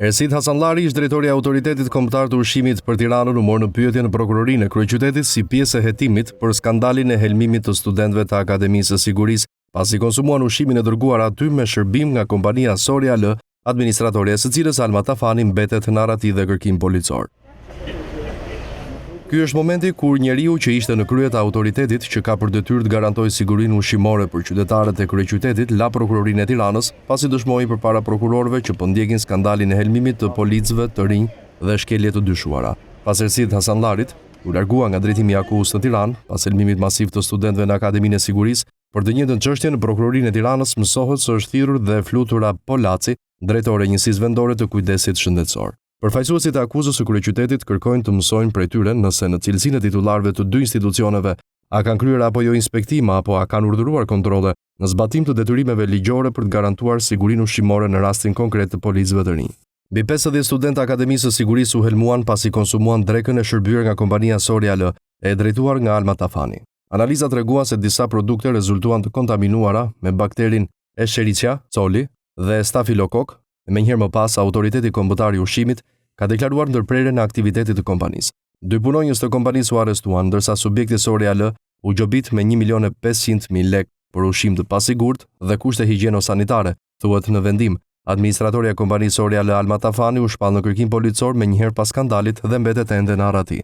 Ersid Hasanllari, ish drejtori i Autoritetit Kombëtar të Ushqimit për Tiranën, u mor në pyetje në prokurorinë e kryeqytetit si pjesë e hetimit për skandalin e helmimit të studentëve të Akademisë së Sigurisë, pasi konsumuan ushqimin e dërguar aty me shërbim nga kompania Soria L, administratorja e së cilës Alma Tafani mbetet në arati dhe kërkim policor. Ky është momenti kur njeriu që ishte në krye të autoritetit që ka për detyrë të garantojë sigurinë ushqimore për qytetarët e kryeqytetit la prokurorinë e Tiranës, pasi dëshmoi përpara prokurorëve që po ndjekin skandalin e helmimit të policëve të rinj dhe shkelje të dyshuara. Pas Ersidit Hasanllarit, u largua nga drejtimi i akuzës në Tiranë, pas helmimit masiv të studentëve në Akademinë e Sigurisë, për të njëjtën çështje në prokurorinë e Tiranës mësohet se është thirrur dhe flutura Polaci, drejtore e njësisë vendore të kujdesit shëndetësor. Përfaqësuesit e akuzës së kryeqytetit kërkojnë të mësojnë prej tyre nëse në cilësinë e titullarëve të dy institucioneve a kanë kryer apo jo inspektima apo a kanë urdhëruar kontrolle në zbatim të detyrimeve ligjore për të garantuar sigurinë ushqimore në rastin konkret të policëve të rinj. Mbi 50 studentë Akademisë së Sigurisë u helmuan pasi konsumuan drekën e shërbyer nga kompania Soria L, e drejtuar nga Alma Tafani. Analiza treguan se disa produkte rezultuan të kontaminuara me bakterin Escherichia coli dhe Staphylococcus. Menjëherë më pas, Autoriteti Kombëtar i Ushqimit ka deklaruar ndërprerjen e aktivitetit të kompanisë. 2 punonjës të kompanisë u arrestuan, ndërsa subjekti Soria L u gjobit me 1.500.000 lekë për ushqim të pasigurt dhe kushte higjieno-sanitare, thuhet në vendim. Administratorja e kompanisë Soria L, Alma Tafani, u shpall në kërkim policor menjëherë pas skandalit dhe mbetet ende në arati.